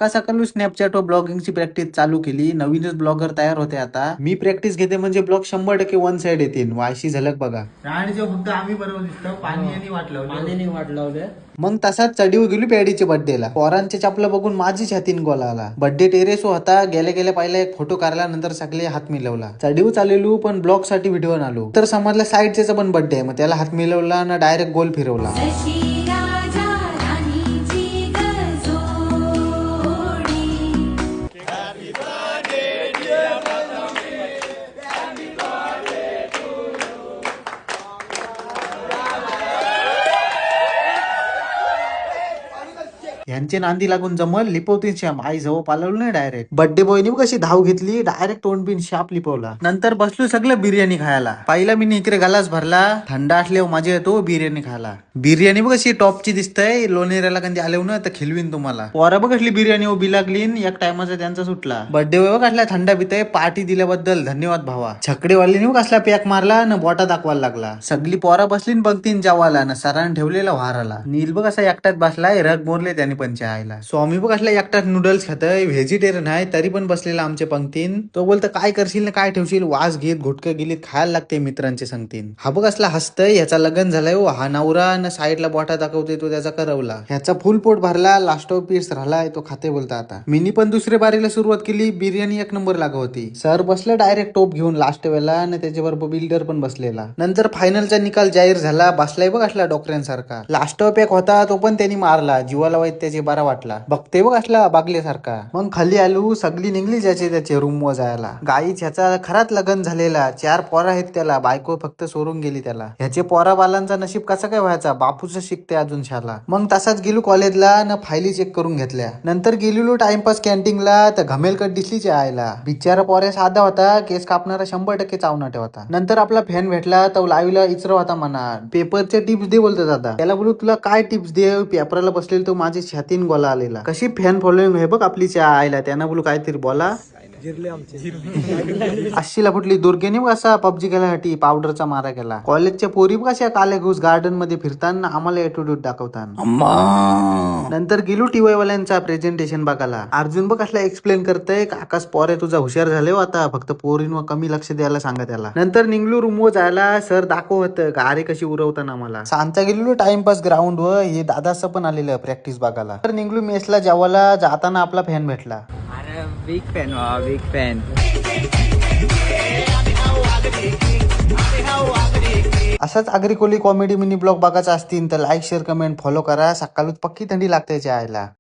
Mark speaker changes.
Speaker 1: सकाळ सकाळी स्नॅपचॅट व ब्लॉगिंगची प्रॅक्टिस चालू केली. नवीनच ब्लॉगर तयार होते आता. मी प्रॅक्टिस घेते म्हणजे ब्लॉग 100% वन साइड येतील. वायशी झलक बघा.
Speaker 2: आणि जो फक्त आम्ही बरोबर दिसतो पाणी आणि वाट लावलं
Speaker 3: पाण्याने वाट लावले.
Speaker 1: मग तसाच चढीव गेली पॅडीच्या बर्थडेला. पोरांच्या चपला बघून माझीच हातीन गोला आला. बर्थडे टेरेस होता. गेल्या गेल्या पहिला एक फोटो काढला, नंतर सगळे हात मिळवला. चढीव चाललेलो पण ब्लॉग साठी व्हिडिओ आलो. तर समजला साईडचा पण बर्थडे आहे. मग त्याला हात मिळवला ना डायरेक्ट गोल फिरवला. यांचे नांदी लागून जमल लिपवतीन श्याम. आई जवळ पालवलं नाही डायरेक्ट. बर्थडे बॉयनी कशी धाव घेतली, डायरेक्ट तोंड बिन शाप लिपवला. नंतर बसलो सगळं बिर्याणी खायला. पहिला मी इकडे गलास भरला. थंड असल्यावर मजा येतो बिर्याणी खायला. बिर्याणी बघ कशी टॉपची दिसतंय. लोणेऱ्याला कधी आले ना तर खिलवीन तुम्हाला. पोरा बघ कसली बिर्याणी उभी लागली. एक टायमाचा त्यांचा सुटला. बर्थडे बॉय बघ कसला थंड पितय. पार्टी दिल्याबद्दल धन्यवाद भावा. छकडेवालीने कसला पॅक मारला न बोटा दाखवायला लागला. सगळी पोरा बसली बघतीन जेवायला ना सरांनी ठेवलेला वाराला. नील बघ असा एकटाच बसलाय. रग मोरले त्याने पंचायला. स्वामी बघ असला एकटाच नूडल्स खातय. व्हेजिटेरियन आहे तरी पण बसलेला आमच्या पंक्तीन. तो बोलतो काय करशील ना काय ठेवशील. वास घेत घुटकं गेलीत खायला लागते मित्रांचे संगतीन. हा बघ असला हसतय. ह्याचा लग्न झालाय. हा नवरा न साईडला बोटा दाखवतोय तो त्याचा करवला. ह्याचा फुल पोट भरला. लास्ट ऑफ पीस राहिलाय तो खाते बोलता आता. मिनी पण दुसऱ्या बारीला सुरुवात केली. बिर्याणी एक नंबर लागत होती. सर बसलं डायरेक्ट टोप घेऊन लास्ट वेळेला आणि त्याच्याबरोबर बिल्डर पण बसलेला. नंतर फायनलचा निकाल जाहीर झाला. बसलाय बघ असला डॉक्टरांसारखा. लास्ट ऑफ एक होता तो पण त्यांनी मारला. जीवाला वाईट त्याचे बरा वाटला. बघते बघ असला बागल्यासारखा. मग खाली आलो. सगळी निघली ज्याचे त्याचे रूम वर जायला. गाईच ह्याचा खराच लग्न झालेला. 4 पोरा आहेत त्याला. बायको फक्त सोडून गेली त्याला. ह्याचे पोरा बालांचा नशीब कसा काय व्हायचा. बापूच शिकते अजून शाला. मग तसाच गेलो कॉलेजला न फायली चेक करून घेतल्या. नंतर गेलेलो टाइमपास कॅन्टीनला तर घमेलकट दिसलीच आयला. बिचारा पोऱ्या साधा होता. केस कापणारा 100% चावनाटे होता. नंतर आपला फॅन भेटला तो लाईव्हला इचरा होता म्हणा. पेपरचे टिप्स दे बोलतो दादा. त्याला बोलू तुला काय टिप्स दे. पेपरला बसलेला तो माझी छातीन गोला आलेला. कशी फॅन फॉलोइंग हे बघ आपली आयला. त्यांना बोलू काहीतरी बोला. अशीला फुटली दुर्गेने असा पबजी खेळण्यासाठी पावडरचा मारा केला. कॉलेजच्या पोरी कशा काले घुस गार्डन मध्ये फिरताना आम्हाला एटिट्यूड दाखवताना. नंतर गेलो टीवाय वाल्यांचा प्रेझेंटेशन बघायला. अर्जुन बघ कसला एक्सप्लेन करतय. आकाश पोरे तुझा हुशार झाले आता. फक्त पोरींवर कमी लक्ष द्यायला सांगा त्याला. नंतर निघलो रूम वर जायला. सर दाखवत गारे कशी उरवताना मला. सांचा गेलेलो टाइमपास ग्राउंड वर. हे दादाचं पण आलेलं प्रॅक्टिस बघायला. तर निघलो मेसला जेवायला. जाताना आपला फॅन भेटला.
Speaker 3: अरे बिग फॅन बिग फॅन.
Speaker 1: असाच आगरी कोली कॉमेडी मिनी ब्लॉग बघायचा असतील तर लाईक शेअर कमेंट फॉलो करा. सकाळी पक्की थंडी लागते आयला.